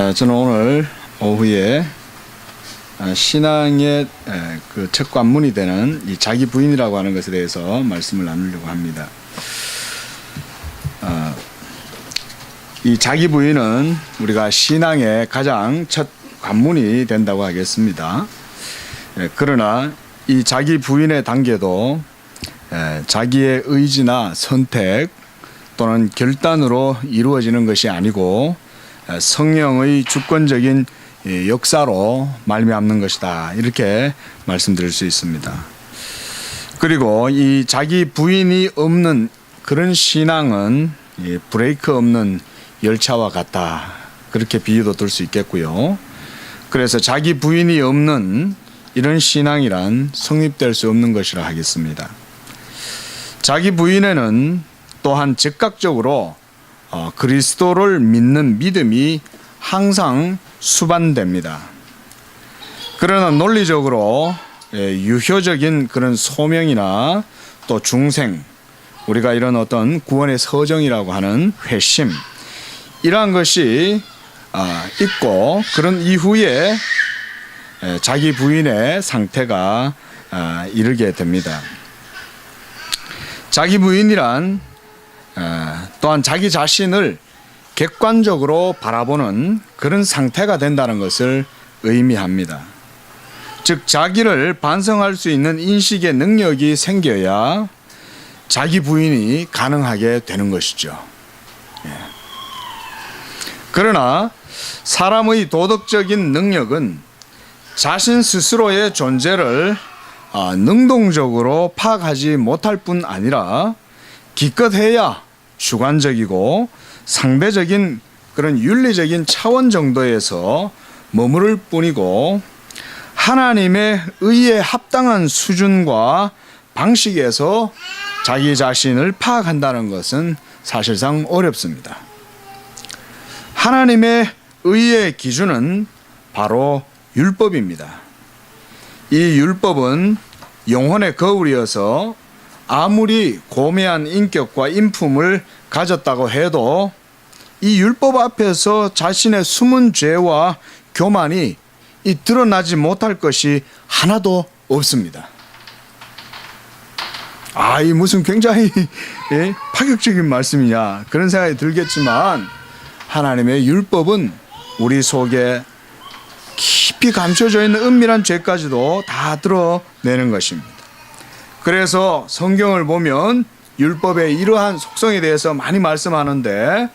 저는 오늘 오후에 신앙의 그 첫 관문이 되는 이 자기 부인이라고 하는 것에 대해서 말씀을 나누려고 합니다. 이 자기 부인은 우리가 신앙의 가장 첫 관문이 된다고 하겠습니다. 그러나 이 자기 부인의 단계도 자기의 의지나 선택 또는 결단으로 이루어지는 것이 아니고 성령의 주권적인 역사로 말미암는 것이다, 이렇게 말씀드릴 수 있습니다. 그리고 이 자기 부인이 없는 그런 신앙은 브레이크 없는 열차와 같다, 그렇게 비유도 들 수 있겠고요. 그래서 자기 부인이 없는 이런 신앙이란 성립될 수 없는 것이라 하겠습니다. 자기 부인에는 또한 즉각적으로 그리스도를 믿는 믿음이 항상 수반됩니다. 그러나 논리적으로 유효적인 그런 소명이나 또 중생, 우리가 이런 어떤 구원의 서정이라고 하는 회심, 이러한 것이 있고, 그런 이후에 자기 부인의 상태가 이르게 됩니다. 자기 부인이란 또한 자기 자신을 객관적으로 바라보는 그런 상태가 된다는 것을 의미합니다. 즉, 자기를 반성할 수 있는 인식의 능력이 생겨야 자기 부인이 가능하게 되는 것이죠. 그러나 사람의 도덕적인 능력은 자신 스스로의 존재를 능동적으로 파악하지 못할 뿐 아니라 기껏해야 주관적이고 상대적인 그런 윤리적인 차원 정도에서 머무를 뿐이고, 하나님의 의에 합당한 수준과 방식에서 자기 자신을 파악한다는 것은 사실상 어렵습니다. 하나님의 의의 기준은 바로 율법입니다. 이 율법은 영혼의 거울이어서 아무리 고매한 인격과 인품을 가졌다고 해도 이 율법 앞에서 자신의 숨은 죄와 교만이 드러나지 못할 것이 하나도 없습니다. 이 무슨 굉장히 파격적인 말씀이냐, 그런 생각이 들겠지만, 하나님의 율법은 우리 속에 깊이 감춰져 있는 은밀한 죄까지도 다 드러내는 것입니다. 그래서 성경을 보면 율법의 이러한 속성에 대해서 많이 말씀하는데,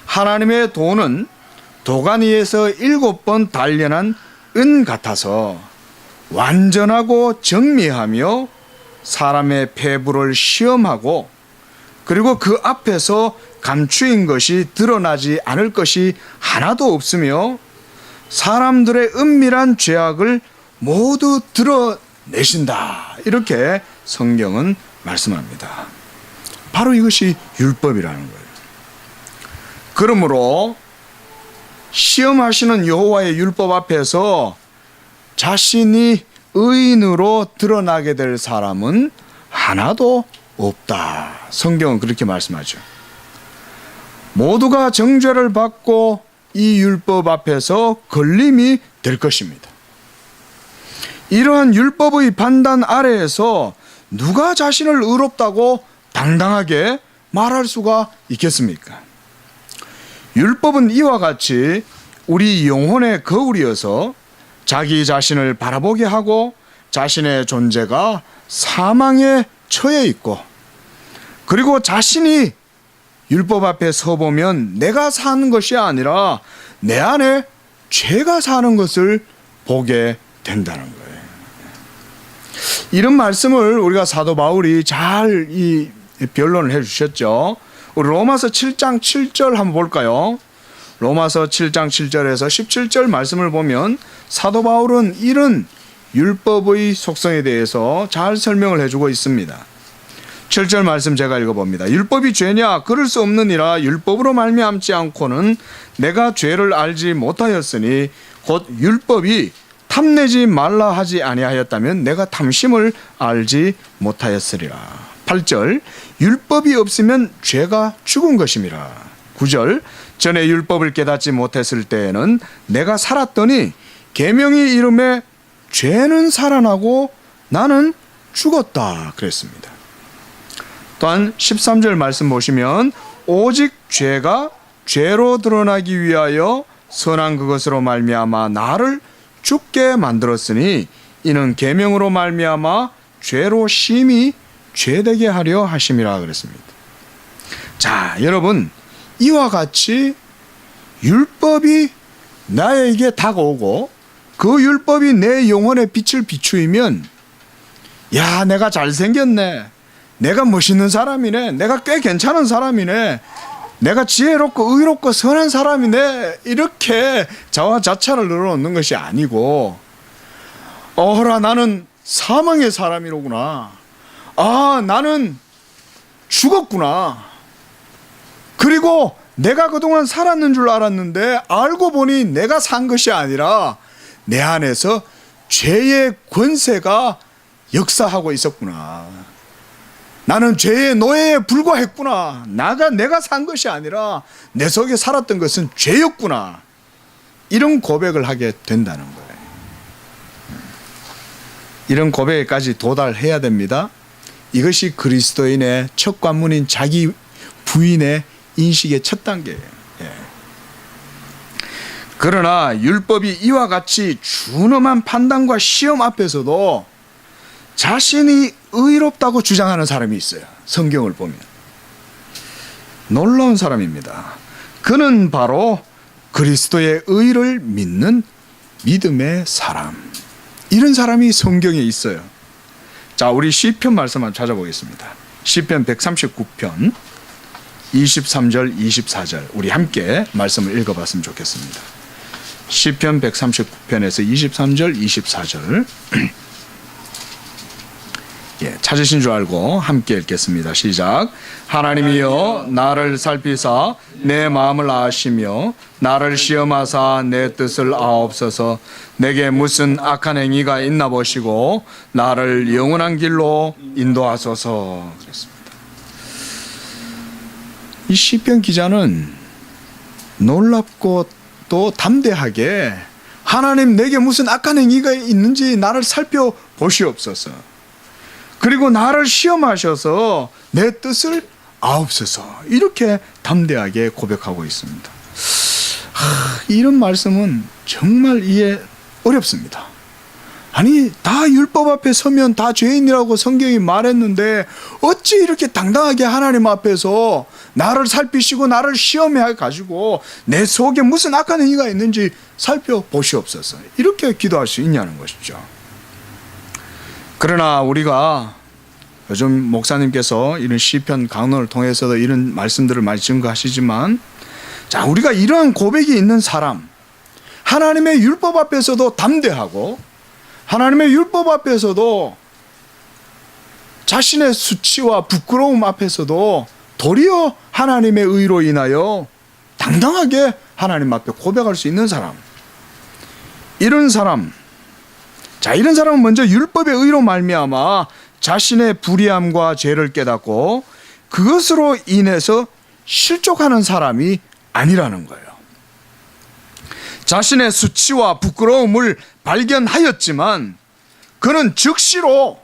하나님의 도는 도가니에서 7번 단련한 은 같아서 완전하고 정미하며 사람의 폐부를 시험하고, 그리고 그 앞에서 감추인 것이 드러나지 않을 것이 하나도 없으며 사람들의 은밀한 죄악을 모두 드러내신다, 이렇게 성경은 말씀합니다. 바로 이것이 율법이라는 거예요. 그러므로 시험하시는 여호와의 율법 앞에서 자신이 의인으로 드러나게 될 사람은 하나도 없다, 성경은 그렇게 말씀하죠. 모두가 정죄를 받고 이 율법 앞에서 걸림이 될 것입니다. 이러한 율법의 판단 아래에서 누가 자신을 의롭다고 당당하게 말할 수가 있겠습니까? 율법은 이와 같이 우리 영혼의 거울이어서 자기 자신을 바라보게 하고 자신의 존재가 사망에 처해 있고, 그리고 자신이 율법 앞에 서보면 내가 사는 것이 아니라 내 안에 죄가 사는 것을 보게 된다는 거예요. 이런 말씀을 우리가 사도 바울이 잘 변론을 해주셨죠. 우리 로마서 7장 7절 한번 볼까요? 로마서 7장 7절에서 17절 말씀을 보면 사도 바울은 이런 율법의 속성에 대해서 잘 설명을 해주고 있습니다. 7절 말씀 제가 읽어봅니다. 율법이 죄냐? 그럴 수 없느니라. 율법으로 말미암지 않고는 내가 죄를 알지 못하였으니 곧 율법이 탐내지 말라 하지 아니하였다면 내가 탐심을 알지 못하였으리라. 8절 율법이 없으면 죄가 죽은 것임이라. 9절 전에 율법을 깨닫지 못했을 때에는 내가 살았더니 계명이 이름에 죄는 살아나고 나는 죽었다 그랬습니다. 또한 13절 말씀 보시면 오직 죄가 죄로 드러나기 위하여 선한 그것으로 말미암아 나를 죽게 만들었으니 이는 계명으로 말미암아 죄로 심히 죄되게 하려 하심이라 그랬습니다. 자, 여러분, 이와 같이 율법이 나에게 다가오고 그 율법이 내 영혼의 빛을 비추이면, 야, 내가 잘생겼네, 내가 멋있는 사람이네, 내가 꽤 괜찮은 사람이네, 내가 지혜롭고 의롭고 선한 사람이네, 이렇게 자화자찬을 늘어놓는 것이 아니고, 어라, 나는 사망의 사람이로구나, 아, 나는 죽었구나, 그리고 내가 그동안 살았는 줄 알았는데 알고 보니 내가 산 것이 아니라 내 안에서 죄의 권세가 역사하고 있었구나, 나는 죄의 노예에 불과했구나, 내가 산 것이 아니라 내 속에 살았던 것은 죄였구나, 이런 고백을 하게 된다는 거예요. 이런 고백에까지 도달해야 됩니다. 이것이 그리스도인의 첫 관문인 자기 부인의 인식의 첫 단계예요. 예. 그러나 율법이 이와 같이 준엄한 판단과 시험 앞에서도 자신이 의롭다고 주장하는 사람이 있어요. 성경을 보면 놀라운 사람입니다. 그는 바로 그리스도의 의를 믿는 믿음의 사람. 이런 사람이 성경에 있어요. 자, 우리 시편 말씀 한번 찾아보겠습니다. 시편 139편 23절 24절 우리 함께 말씀을 읽어봤으면 좋겠습니다. 시편 139편에서 23절 24절 예, 찾으신 줄 알고 함께 읽겠습니다. 시작. 하나님이여 나를 살피사 내 마음을 아시며 나를 시험하사 내 뜻을 아옵소서. 내게 무슨 악한 행위가 있나 보시고 나를 영원한 길로 인도하소서. 그랬습니다. 이 시편 기자는 놀랍고 또 담대하게 하나님, 내게 무슨 악한 행위가 있는지 나를 살펴보시옵소서. 그리고 나를 시험하셔서 내 뜻을 아옵소서. 이렇게 담대하게 고백하고 있습니다. 이런 말씀은 정말 이해 어렵습니다. 아니, 다 율법 앞에 서면 다 죄인이라고 성경이 말했는데 어찌 이렇게 당당하게 하나님 앞에서 나를 살피시고 나를 시험해 가지고 내 속에 무슨 악한 행위가 있는지 살펴보시옵소서, 이렇게 기도할 수 있냐는 것이죠. 그러나 우리가 요즘 목사님께서 이런 시편 강론을 통해서도 이런 말씀들을 많이 증거하시지만, 자, 우리가 이러한 고백이 있는 사람, 하나님의 율법 앞에서도 담대하고 하나님의 율법 앞에서도 자신의 수치와 부끄러움 앞에서도 도리어 하나님의 의로 인하여 당당하게 하나님 앞에 고백할 수 있는 사람, 이런 사람, 자, 이런 사람은 먼저 율법의 의로 말미암아 자신의 불의함과 죄를 깨닫고 그것으로 인해서 실족하는 사람이 아니라는 거예요. 자신의 수치와 부끄러움을 발견하였지만 그는 즉시로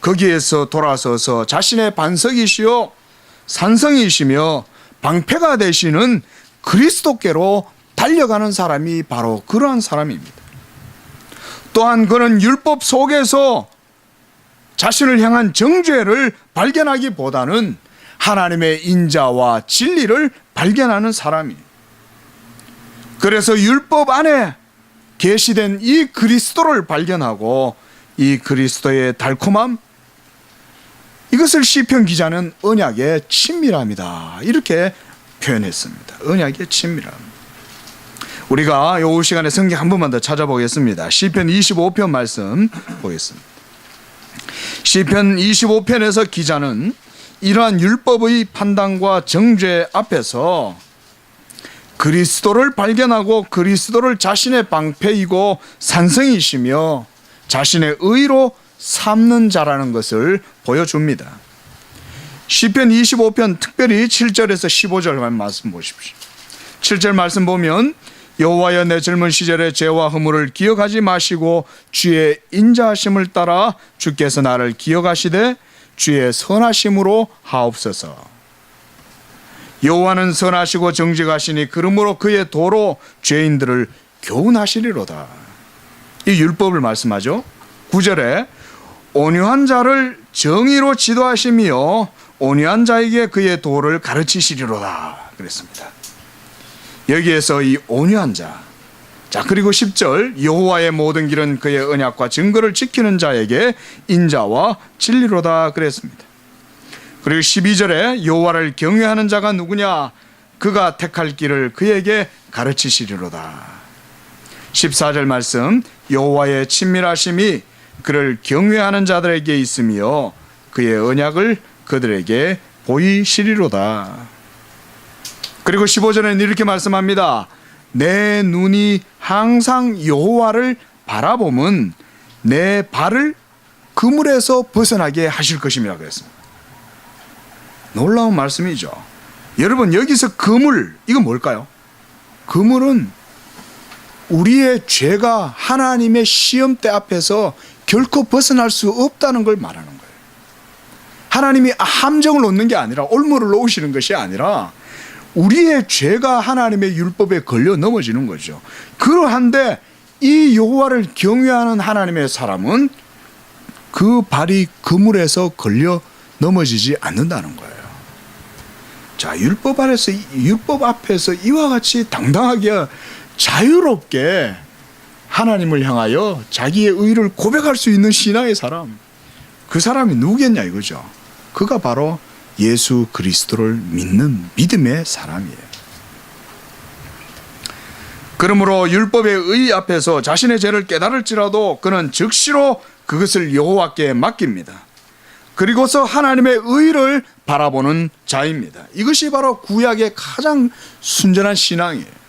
거기에서 돌아서서 자신의 반석이시요 산성이시며 방패가 되시는 그리스도께로 달려가는 사람이 바로 그러한 사람입니다. 또한 그는 율법 속에서 자신을 향한 정죄를 발견하기보다는 하나님의 인자와 진리를 발견하는 사람이에요. 그래서 율법 안에 계시된 이 그리스도를 발견하고 이 그리스도의 달콤함, 이것을 시편 기자는 언약의 친밀함이다, 이렇게 표현했습니다. 언약의 친밀함. 우리가 이 시간에 성경 한 번만 더 찾아보겠습니다. 시편 25편 말씀 보겠습니다. 시편 25편에서 기자는 이러한 율법의 판단과 정죄 앞에서 그리스도를 발견하고 그리스도를 자신의 방패이고 산성이시며 자신의 의로 삼는 자라는 것을 보여줍니다. 시편 25편 특별히 7절에서 15절 말씀 보십시오. 7절 말씀 보면 여호와여 내 젊은 시절의 죄와 허물을 기억하지 마시고 주의 인자하심을 따라 주께서 나를 기억하시되 주의 선하심으로 하옵소서. 여호와는 선하시고 정직하시니 그러므로 그의 도로 죄인들을 교훈하시리로다. 이 율법을 말씀하죠. 9절에 온유한 자를 정의로 지도하시며 온유한 자에게 그의 도를 가르치시리로다 그랬습니다. 여기에서 이 온유한 자, 자 그리고 10절 여호와의 모든 길은 그의 언약과 증거를 지키는 자에게 인자와 진리로다 그랬습니다. 그리고 12절에 여호와를 경외하는 자가 누구냐? 그가 택할 길을 그에게 가르치시리로다. 14절 말씀 여호와의 친밀하심이 그를 경외하는 자들에게 있으며 그의 언약을 그들에게 보이시리로다. 그리고 15절에는 이렇게 말씀합니다. 내 눈이 항상 여호와를 바라보면 내 발을 그물에서 벗어나게 하실 것임이라 그랬습니다. 놀라운 말씀이죠. 여러분 여기서 그물, 이건 뭘까요? 그물은 우리의 죄가 하나님의 시험대 앞에서 결코 벗어날 수 없다는 걸 말하는 거예요. 하나님이 함정을 놓는 게 아니라 올무를 놓으시는 것이 아니라 우리의 죄가 하나님의 율법에 걸려 넘어지는 거죠. 그러한데 이 여호와를 경외하는 하나님의 사람은 그 발이 그물에서 걸려 넘어지지 않는다는 거예요. 자, 율법 앞에서 이와 같이 당당하게 자유롭게 하나님을 향하여 자기의 의를 고백할 수 있는 신앙의 사람, 그 사람이 누구겠냐 이거죠. 그가 바로 예수 그리스도를 믿는 믿음의 사람이에요. 그러므로 율법의 의 앞에서 자신의 죄를 깨달을지라도 그는 즉시로 그것을 여호와께 맡깁니다. 그리고서 하나님의 의를 바라보는 자입니다. 이것이 바로 구약의 가장 순전한 신앙이에요.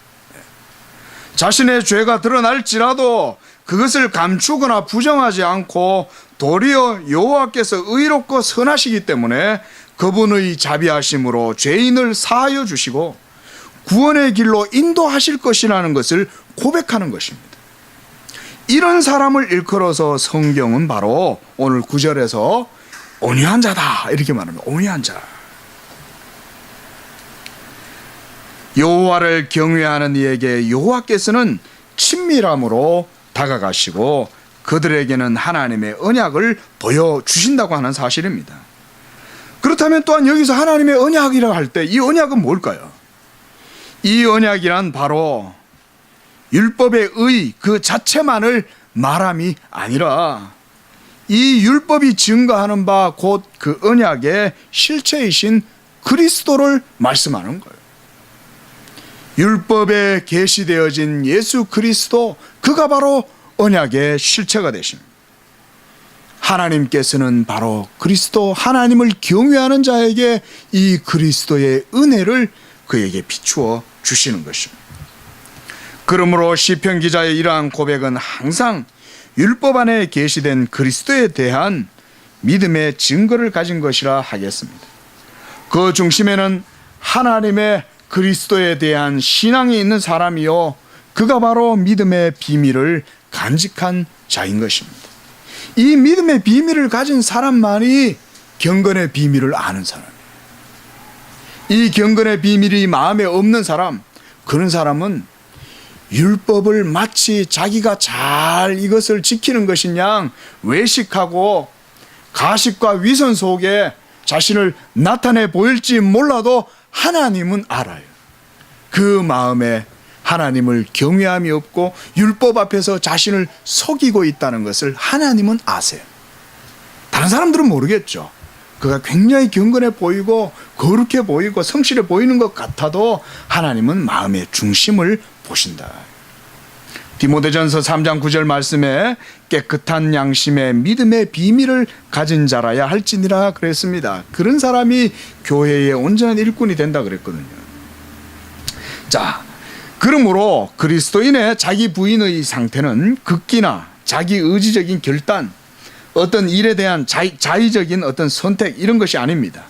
자신의 죄가 드러날지라도 그것을 감추거나 부정하지 않고 도리어 여호와께서 의롭고 선하시기 때문에 그분의 자비하심으로 죄인을 사하여 주시고 구원의 길로 인도하실 것이라는 것을 고백하는 것입니다. 이런 사람을 일컬어서 성경은 바로 오늘 9절에서 온유한 자다 이렇게 말합니다. 온유한 자. 여호와를 경외하는 이에게 여호와께서는 친밀함으로 다가가시고 그들에게는 하나님의 언약을 보여주신다고 하는 사실입니다. 그렇다면 또한 여기서 하나님의 언약이라고 할 때 이 언약은 뭘까요? 이 언약이란 바로 율법의 의 그 자체만을 말함이 아니라 이 율법이 증거하는 바 곧 그 언약의 실체이신 그리스도를 말씀하는 거예요. 율법에 계시되어진 예수 그리스도, 그가 바로 언약의 실체가 되십니다. 하나님께서는 바로 그리스도, 하나님을 경외하는 자에게 이 그리스도의 은혜를 그에게 비추어 주시는 것입니다. 그러므로 시편 기자의 이러한 고백은 항상 율법 안에 계시된 그리스도에 대한 믿음의 증거를 가진 것이라 하겠습니다. 그 중심에는 하나님의 그리스도에 대한 신앙이 있는 사람이요, 그가 바로 믿음의 비밀을 간직한 자인 것입니다. 이 믿음의 비밀을 가진 사람만이 경건의 비밀을 아는 사람이에요. 이 경건의 비밀이 마음에 없는 사람, 그런 사람은 율법을 마치 자기가 잘 이것을 지키는 것인 양 외식하고 가식과 위선 속에 자신을 나타내 보일지 몰라도 하나님은 알아요. 그 마음에 하나님을 경외함이 없고 율법 앞에서 자신을 속이고 있다는 것을 하나님은 아세요. 다른 사람들은 모르겠죠. 그가 굉장히 경건해 보이고 거룩해 보이고 성실해 보이는 것 같아도 하나님은 마음의 중심을 보신다. 디모데전서 3장 9절 말씀에 깨끗한 양심의 믿음의 비밀을 가진 자라야 할지니라 그랬습니다. 그런 사람이 교회의 온전한 일꾼이 된다 그랬거든요. 자, 그러므로 그리스도인의 자기 부인의 상태는 극기나 자기 의지적인 결단, 어떤 일에 대한 자의적인 어떤 선택, 이런 것이 아닙니다.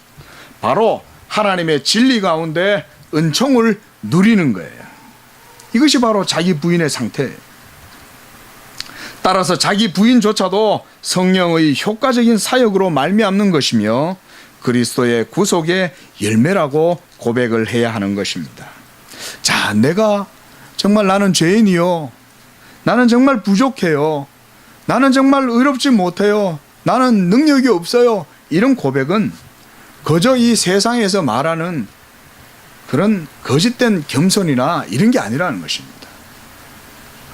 바로 하나님의 진리 가운데 은총을 누리는 거예요. 이것이 바로 자기 부인의 상태예요. 따라서 자기 부인조차도 성령의 효과적인 사역으로 말미암는 것이며 그리스도의 구속의 열매라고 고백을 해야 하는 것입니다. 자, 내가 정말 나는 죄인이요. 나는 정말 부족해요. 나는 정말 의롭지 못해요. 나는 능력이 없어요. 이런 고백은 그저 이 세상에서 말하는 그런 거짓된 겸손이나 이런 게 아니라는 것입니다.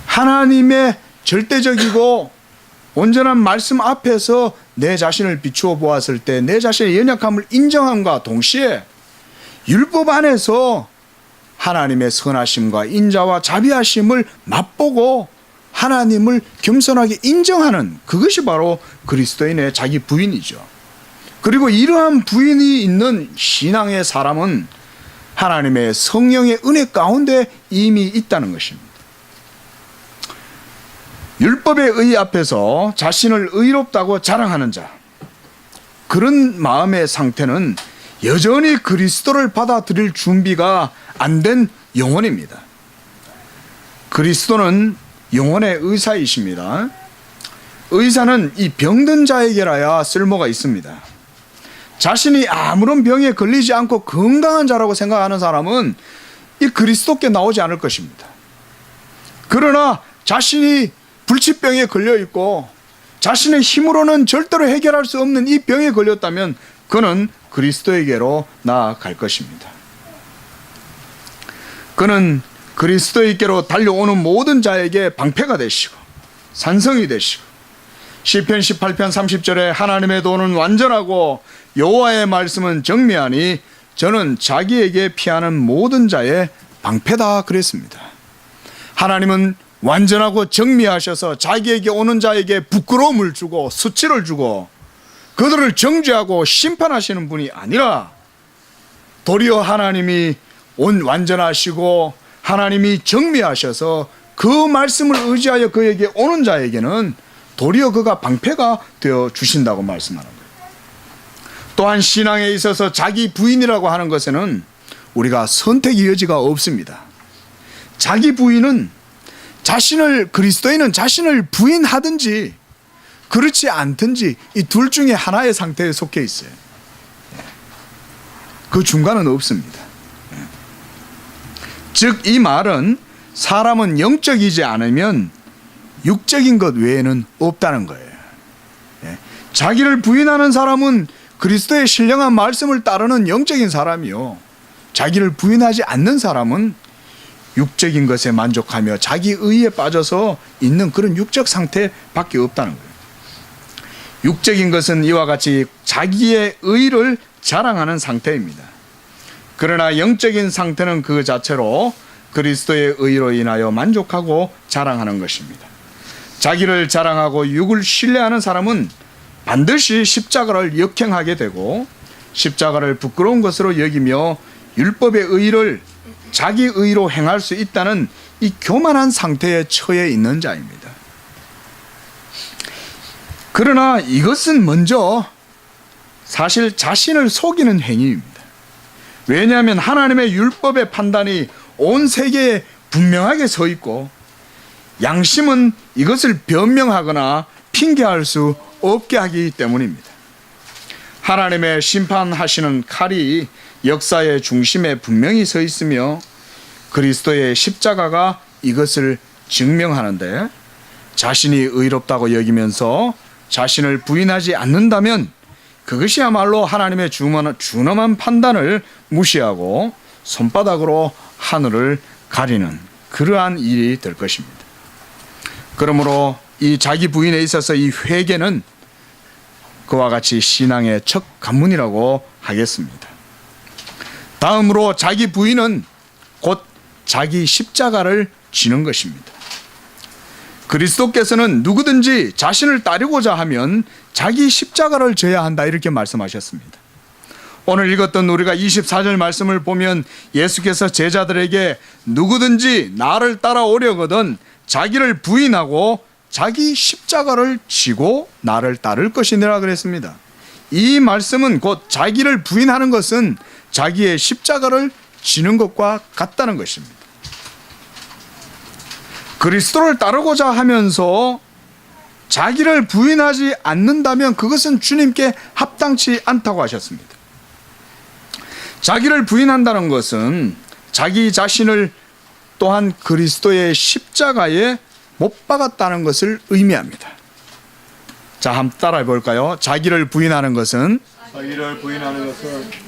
하나님의 절대적이고 온전한 말씀 앞에서 내 자신을 비추어 보았을 때 내 자신의 연약함을 인정함과 동시에 율법 안에서 하나님의 선하심과 인자와 자비하심을 맛보고 하나님을 겸손하게 인정하는 그것이 바로 그리스도인의 자기 부인이죠. 그리고 이러한 부인이 있는 신앙의 사람은 하나님의 성령의 은혜 가운데 이미 있다는 것입니다. 율법의 의 앞에서 자신을 의롭다고 자랑하는 자, 그런 마음의 상태는 여전히 그리스도를 받아들일 준비가 안 된 영혼입니다. 그리스도는 영혼의 의사이십니다. 의사는 이 병든 자에게라야 쓸모가 있습니다. 자신이 아무런 병에 걸리지 않고 건강한 자라고 생각하는 사람은 이 그리스도께 나오지 않을 것입니다. 그러나 자신이 불치병에 걸려 있고 자신의 힘으로는 절대로 해결할 수 없는 이 병에 걸렸다면 그는 그리스도에게로 나아갈 것입니다. 그는 그리스도에게로 달려오는 모든 자에게 방패가 되시고 산성이 되시고 시편 18편 30절에 하나님의 도는 완전하고 여호와의 말씀은 정미하니 저는 자기에게 피하는 모든 자의 방패다 그랬습니다. 하나님은 완전하고 정미하셔서 자기에게 오는 자에게 부끄러움을 주고 수치를 주고 그들을 정죄하고 심판하시는 분이 아니라 도리어 하나님이 완전하시고 하나님이 정미하셔서 그 말씀을 의지하여 그에게 오는 자에게는 도리어 그가 방패가 되어 주신다고 말씀하는 거예요. 또한 신앙에 있어서 자기 부인이라고 하는 것에는 우리가 선택의 여지가 없습니다. 자기 부인은 그리스도인은 자신을 부인하든지 그렇지 않든지 이 둘 중에 하나의 상태에 속해 있어요. 그 중간은 없습니다. 즉 이 말은 사람은 영적이지 않으면 육적인 것 외에는 없다는 거예요. 자기를 부인하는 사람은 그리스도의 신령한 말씀을 따르는 영적인 사람이요, 자기를 부인하지 않는 사람은 육적인 것에 만족하며 자기 의에 빠져서 있는 그런 육적 상태밖에 없다는 거예요. 육적인 것은 이와 같이 자기의 의를 자랑하는 상태입니다. 그러나 영적인 상태는 그 자체로 그리스도의 의로 인하여 만족하고 자랑하는 것입니다. 자기를 자랑하고 육을 신뢰하는 사람은 반드시 십자가를 역행하게 되고 십자가를 부끄러운 것으로 여기며 율법의 의를 자기 의로 행할 수 있다는 이 교만한 상태에 처해 있는 자입니다. 그러나 이것은 먼저 사실 자신을 속이는 행위입니다. 왜냐하면 하나님의 율법의 판단이 온 세계에 분명하게 서 있고 양심은 이것을 변명하거나 핑계할 수 없게 하기 때문입니다. 하나님의 심판하시는 칼이 역사의 중심에 분명히 서 있으며 그리스도의 십자가가 이것을 증명하는데, 자신이 의롭다고 여기면서 자신을 부인하지 않는다면 그것이야말로 하나님의 준엄한 판단을 무시하고 손바닥으로 하늘을 가리는 그러한 일이 될 것입니다. 그러므로 이 자기 부인에 있어서 이 회개는 그와 같이 신앙의 첫 관문이라고 하겠습니다. 다음으로 자기 부인은 곧 자기 십자가를 지는 것입니다. 그리스도께서는 누구든지 자신을 따르고자 하면 자기 십자가를 져야 한다 이렇게 말씀하셨습니다. 오늘 읽었던 우리가 24절 말씀을 보면 예수께서 제자들에게 누구든지 나를 따라오려거든 자기를 부인하고 자기 십자가를 지고 나를 따를 것이니라 그랬습니다. 이 말씀은 곧 자기를 부인하는 것은 자기의 십자가를 지는 것과 같다는 것입니다. 그리스도를 따르고자 하면서 자기를 부인하지 않는다면 그것은 주님께 합당치 않다고 하셨습니다. 자기를 부인한다는 것은 자기 자신을 또한 그리스도의 십자가에 못 박았다는 것을 의미합니다. 자, 한번 따라해 볼까요? 자기를 부인하는 것은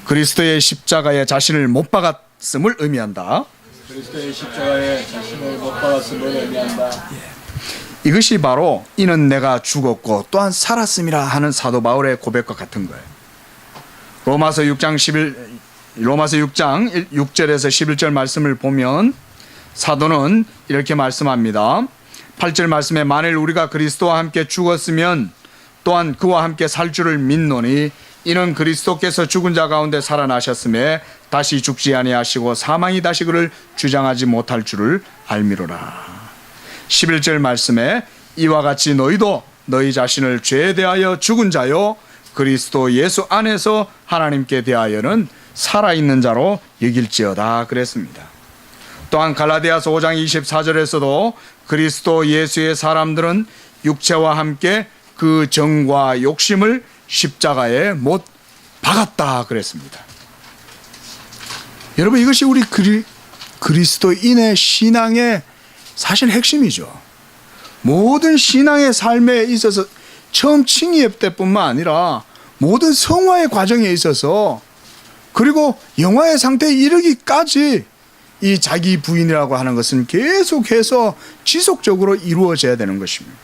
그리스도의 십자가에 자신을 못 박았음을 의미한다. 그리스도의 십자가에 자신을 못 박았음을 의미한다. 이것이 바로 이는 내가 죽었고 또한 살았음이라 하는 사도 바울의 고백과 같은 거예요. 로마서 6장 6절에서 11절 말씀을 보면 사도는 이렇게 말씀합니다. 8절 말씀에 만일 우리가 그리스도와 함께 죽었으면 또한 그와 함께 살 줄을 믿노니 이는 그리스도께서 죽은 자 가운데 살아나셨음에 다시 죽지 아니하시고 사망이 다시 그를 주장하지 못할 줄을 알미로라. 11절 말씀에 이와 같이 너희도 너희 자신을 죄에 대하여 죽은 자요 그리스도 예수 안에서 하나님께 대하여는 살아있는 자로 여길지어다 그랬습니다. 또한 갈라디아서 5장 24절에서도 그리스도 예수의 사람들은 육체와 함께 그 정과 욕심을 십자가에 못 박았다 그랬습니다. 여러분, 이것이 우리 그리스도인의 신앙의 사실 핵심이죠. 모든 신앙의 삶에 있어서 처음 칭의회 때뿐만 아니라 모든 성화의 과정에 있어서 그리고 영화의 상태에 이르기까지 이 자기 부인이라고 하는 것은 계속해서 지속적으로 이루어져야 되는 것입니다.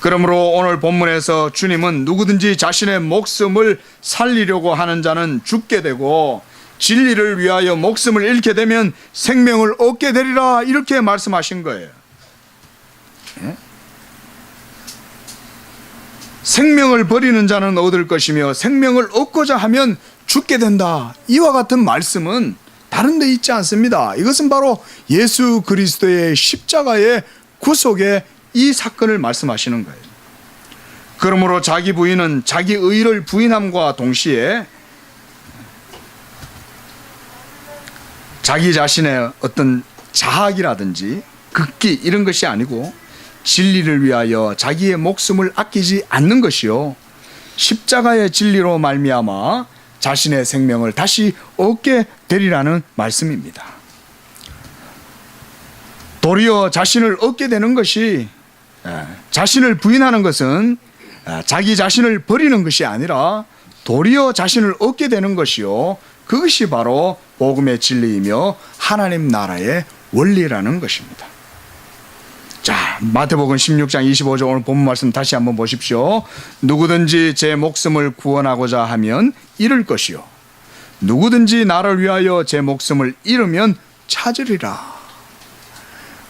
그러므로 오늘 본문에서 주님은 누구든지 자신의 목숨을 살리려고 하는 자는 죽게 되고 진리를 위하여 목숨을 잃게 되면 생명을 얻게 되리라 이렇게 말씀하신 거예요. 생명을 버리는 자는 얻을 것이며 생명을 얻고자 하면 죽게 된다. 이와 같은 말씀은 다른 데 있지 않습니다. 이것은 바로 예수 그리스도의 십자가의 구속의 이 사건을 말씀하시는 거예요. 그러므로 자기 부인은 자기 의를 부인함과 동시에 자기 자신의 어떤 자학이라든지 극기 이런 것이 아니고 진리를 위하여 자기의 목숨을 아끼지 않는 것이요 십자가의 진리로 말미암아 자신의 생명을 다시 얻게 되리라는 말씀입니다. 도리어 자신을 얻게 되는 것이 자신을 부인하는 것은 자기 자신을 버리는 것이 아니라 도리어 자신을 얻게 되는 것이요 그것이 바로 복음의 진리이며 하나님 나라의 원리라는 것입니다. 자, 마태복음 16장 25절 오늘 본문 말씀 다시 한번 보십시오. 누구든지 제 목숨을 구원하고자 하면 잃을 것이요 누구든지 나를 위하여 제 목숨을 잃으면 찾으리라.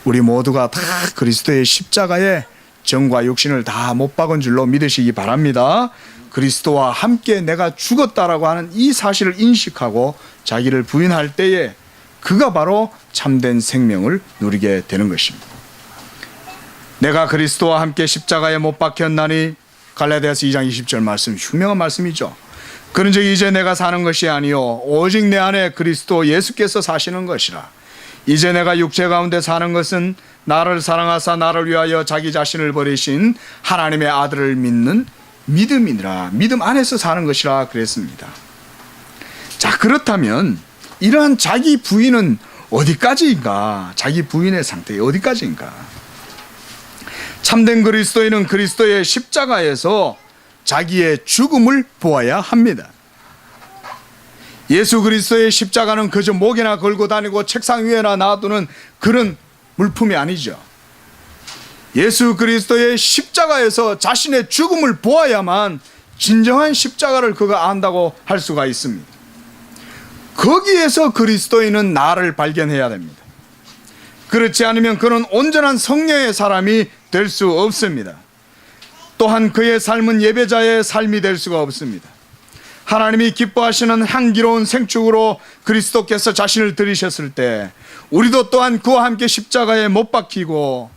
우리 모두가 다 그리스도의 십자가에 정과 육신을 다 못 박은 줄로 믿으시기 바랍니다. 그리스도와 함께 내가 죽었다라고 하는 이 사실을 인식하고 자기를 부인할 때에 그가 바로 참된 생명을 누리게 되는 것입니다. 내가 그리스도와 함께 십자가에 못 박혔나니 갈라디아서 2장 20절 말씀 유명한 말씀이죠. 그런즉 이제 내가 사는 것이 아니요 오직 내 안에 그리스도 예수께서 사시는 것이라. 이제 내가 육체 가운데 사는 것은 나를 사랑하사 나를 위하여 자기 자신을 버리신 하나님의 아들을 믿는 믿음이니라. 믿음 안에서 사는 것이라 그랬습니다. 자, 그렇다면 이러한 자기 부인은 어디까지인가? 자기 부인의 상태에 어디까지인가? 참된 그리스도인은 그리스도의 십자가에서 자기의 죽음을 보아야 합니다. 예수 그리스도의 십자가는 그저 목에나 걸고 다니고 책상 위에나 놔두는 그런 물품이 아니죠. 예수 그리스도의 십자가에서 자신의 죽음을 보아야만 진정한 십자가를 그가 안다고 할 수가 있습니다. 거기에서 그리스도인은 나를 발견해야 됩니다. 그렇지 않으면 그는 온전한 성령의 사람이 될 수 없습니다. 또한 그의 삶은 예배자의 삶이 될 수가 없습니다. 하나님이 기뻐하시는 향기로운 생축으로 그리스도께서 자신을 들이셨을 때 우리도 또한 그와 함께 십자가에 못 박히고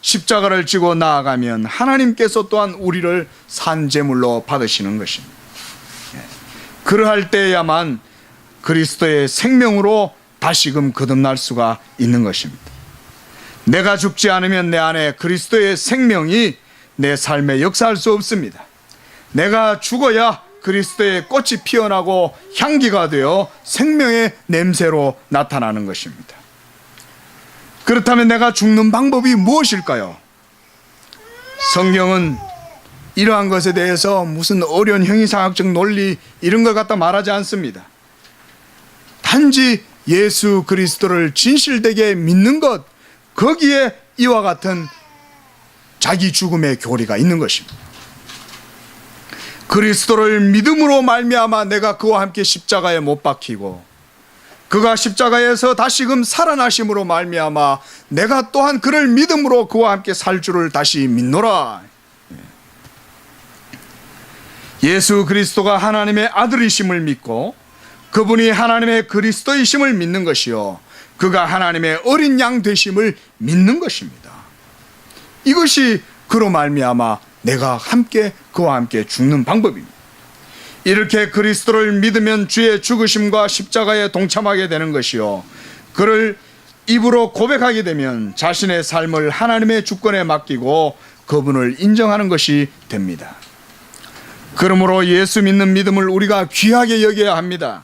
십자가를 지고 나아가면 하나님께서 또한 우리를 산제물로 받으시는 것입니다. 그러할 때야만 그리스도의 생명으로 다시금 거듭날 수가 있는 것입니다. 내가 죽지 않으면 내 안에 그리스도의 생명이 내 삶에 역사할 수 없습니다. 내가 죽어야 그리스도의 꽃이 피어나고 향기가 되어 생명의 냄새로 나타나는 것입니다. 그렇다면 내가 죽는 방법이 무엇일까요? 성경은 이러한 것에 대해서 무슨 어려운 형이상학적 논리 이런 걸 갖다 말하지 않습니다. 단지 예수 그리스도를 진실되게 믿는 것, 거기에 이와 같은 자기 죽음의 교리가 있는 것입니다. 그리스도를 믿음으로 말미암아 내가 그와 함께 십자가에 못 박히고 그가 십자가에서 다시금 살아나심으로 말미암아 내가 또한 그를 믿음으로 그와 함께 살 줄을 다시 믿노라. 예수 그리스도가 하나님의 아들이심을 믿고 그분이 하나님의 그리스도이심을 믿는 것이요, 그가 하나님의 어린 양 되심을 믿는 것입니다. 이것이 그로 말미암아 내가 함께 그와 함께 죽는 방법입니다. 이렇게 그리스도를 믿으면 주의 죽으심과 십자가에 동참하게 되는 것이요, 그를 입으로 고백하게 되면 자신의 삶을 하나님의 주권에 맡기고 그분을 인정하는 것이 됩니다. 그러므로 예수 믿는 믿음을 우리가 귀하게 여겨야 합니다.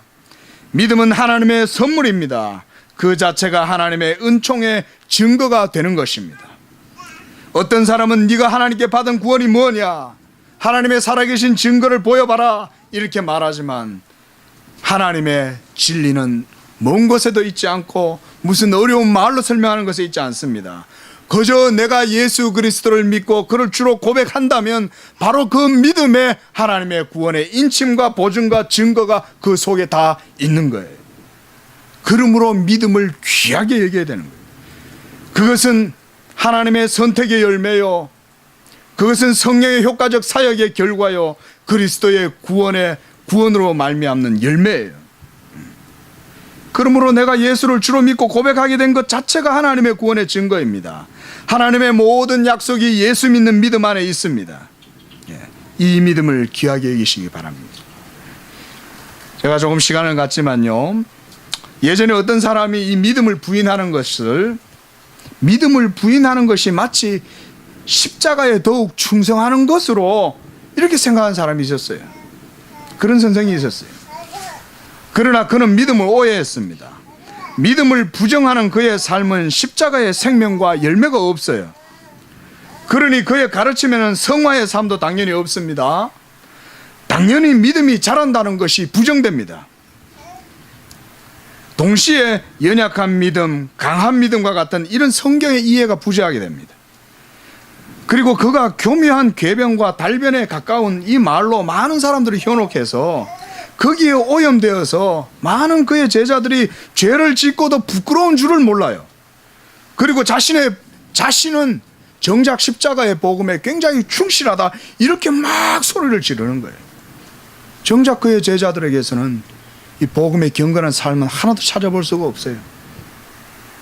믿음은 하나님의 선물입니다. 그 자체가 하나님의 은총의 증거가 되는 것입니다. 어떤 사람은 네가 하나님께 받은 구원이 뭐냐, 하나님의 살아계신 증거를 보여봐라 이렇게 말하지만 하나님의 진리는 먼 곳에도 있지 않고 무슨 어려운 말로 설명하는 것에 있지 않습니다. 그저 내가 예수 그리스도를 믿고 그를 주로 고백한다면 바로 그 믿음에 하나님의 구원의 인침과 보증과 증거가 그 속에 다 있는 거예요. 그러므로 믿음을 귀하게 여겨야 되는 거예요. 그것은 하나님의 선택의 열매요, 그것은 성령의 효과적 사역의 결과요, 그리스도의 구원으로 말미암는 열매예요. 그러므로 내가 예수를 주로 믿고 고백하게 된 것 자체가 하나님의 구원의 증거입니다. 하나님의 모든 약속이 예수 믿는 믿음 안에 있습니다. 이 믿음을 귀하게 여기시기 바랍니다. 제가 조금 시간을 갖지만요, 예전에 어떤 사람이 이 믿음을 부인하는 것이 마치 십자가에 더욱 충성하는 것으로 이렇게 생각하는 사람이 있었어요. 그런 선생이 있었어요. 그러나 그는 믿음을 오해했습니다. 믿음을 부정하는 그의 삶은 십자가의 생명과 열매가 없어요. 그러니 그의 가르침에는 성화의 삶도 당연히 없습니다. 당연히 믿음이 자란다는 것이 부정됩니다. 동시에 연약한 믿음, 강한 믿음과 같은 이런 성경의 이해가 부재하게 됩니다. 그리고 그가 교묘한 궤변과 달변에 가까운 이 말로 많은 사람들이 현혹해서 거기에 오염되어서 많은 그의 제자들이 죄를 짓고도 부끄러운 줄을 몰라요. 그리고 자신은 정작 십자가의 복음에 굉장히 충실하다 이렇게 막 소리를 지르는 거예요. 정작 그의 제자들에게서는 이 복음의 경건한 삶은 하나도 찾아볼 수가 없어요.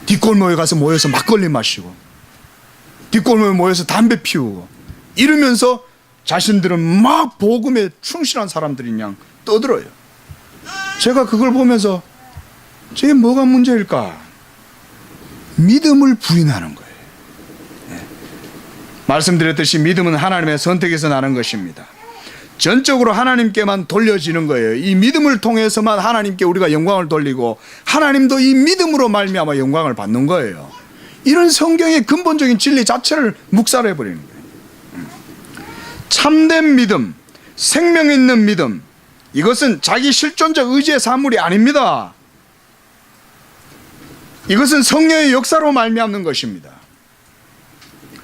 뒷골목에 가서 모여서 막걸리 마시고 뒷골목에 모여서 담배 피우고 이러면서 자신들은 막 복음에 충실한 사람들인 양 떠들어요. 제가 그걸 보면서 저게 뭐가 문제일까? 믿음을 부인하는 거예요. 말씀드렸듯이 믿음은 하나님의 선택에서 나는 것입니다. 전적으로 하나님께만 돌려지는 거예요. 이 믿음을 통해서만 하나님께 우리가 영광을 돌리고 하나님도 이 믿음으로 말미암아 영광을 받는 거예요. 이런 성경의 근본적인 진리 자체를 묵살해버리는 거예요. 참된 믿음, 생명 있는 믿음, 이것은 자기 실존적 의지의 산물이 아닙니다. 이것은 성령의 역사로 말미암는 것입니다.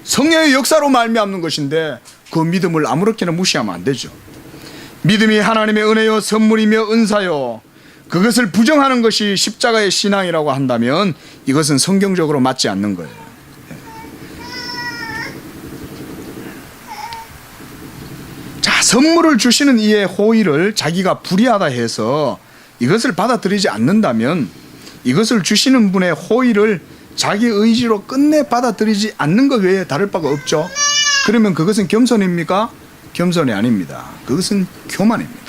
성령의 역사로 말미암는 것인데 그 믿음을 아무렇게나 무시하면 안 되죠. 믿음이 하나님의 은혜요 선물이며 은사요, 그것을 부정하는 것이 십자가의 신앙이라고 한다면 이것은 성경적으로 맞지 않는 거예요. 자, 선물을 주시는 이의 호의를 자기가 불의하다 해서 이것을 받아들이지 않는다면 이것을 주시는 분의 호의를 자기 의지로 끝내 받아들이지 않는 것 외에 다를 바가 없죠. 그러면 그것은 겸손입니까? 겸손이 아닙니다. 그것은 교만입니다.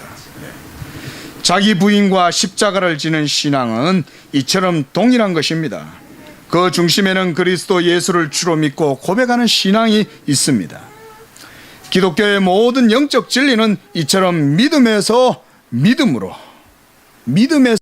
자기 부인과 십자가를 지는 신앙은 이처럼 동일한 것입니다. 그 중심에는 그리스도 예수를 주로 믿고 고백하는 신앙이 있습니다. 기독교의 모든 영적 진리는 이처럼 믿음에서 믿음으로, 믿음에서